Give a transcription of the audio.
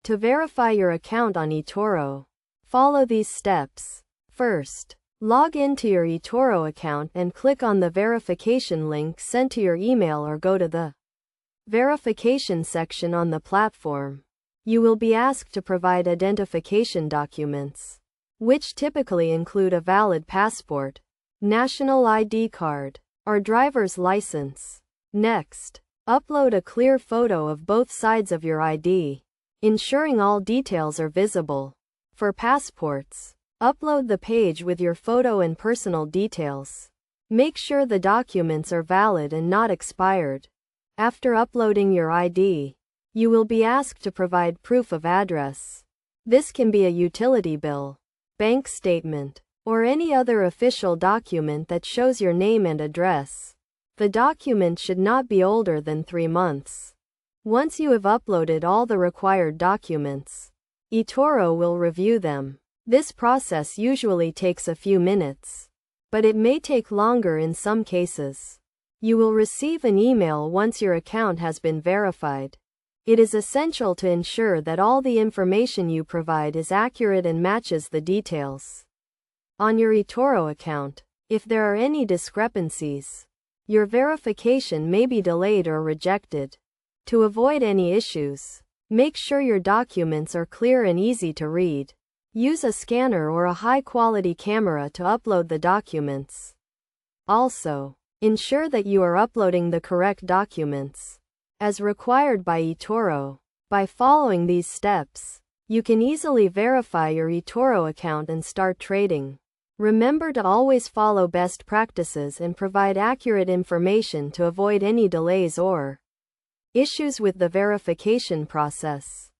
To verify your account on Etoro, follow these steps. First, log into your Etoro account and click on the verification link sent to your email or go to the verification section on the platform. You will be asked to provide identification documents, which typically include a valid passport, national ID card, or driver's license. Next, upload a clear photo of both sides of your ID, ensuring all details are visible. For passports, upload the page with your photo and personal details. Make sure the documents are valid and not expired. After uploading your ID, you will be asked to provide proof of address. This can be a utility bill, bank statement, or any other official document that shows your name and address. The document should not be older than 3 months. Once you have uploaded all the required documents, Etoro will review them. This process usually takes a few minutes, but it may take longer in some cases. You will receive an email once your account has been verified. It is essential to ensure that all the information you provide is accurate and matches the details on your Etoro account. If there are any discrepancies, your verification may be delayed or rejected. To avoid any issues, make sure your documents are clear and easy to read. Use a scanner or a high-quality camera to upload the documents. Also, ensure that you are uploading the correct documents, as required by Etoro. By following these steps, you can easily verify your Etoro account and start trading. Remember to always follow best practices and provide accurate information to avoid any delays or issues with the verification process.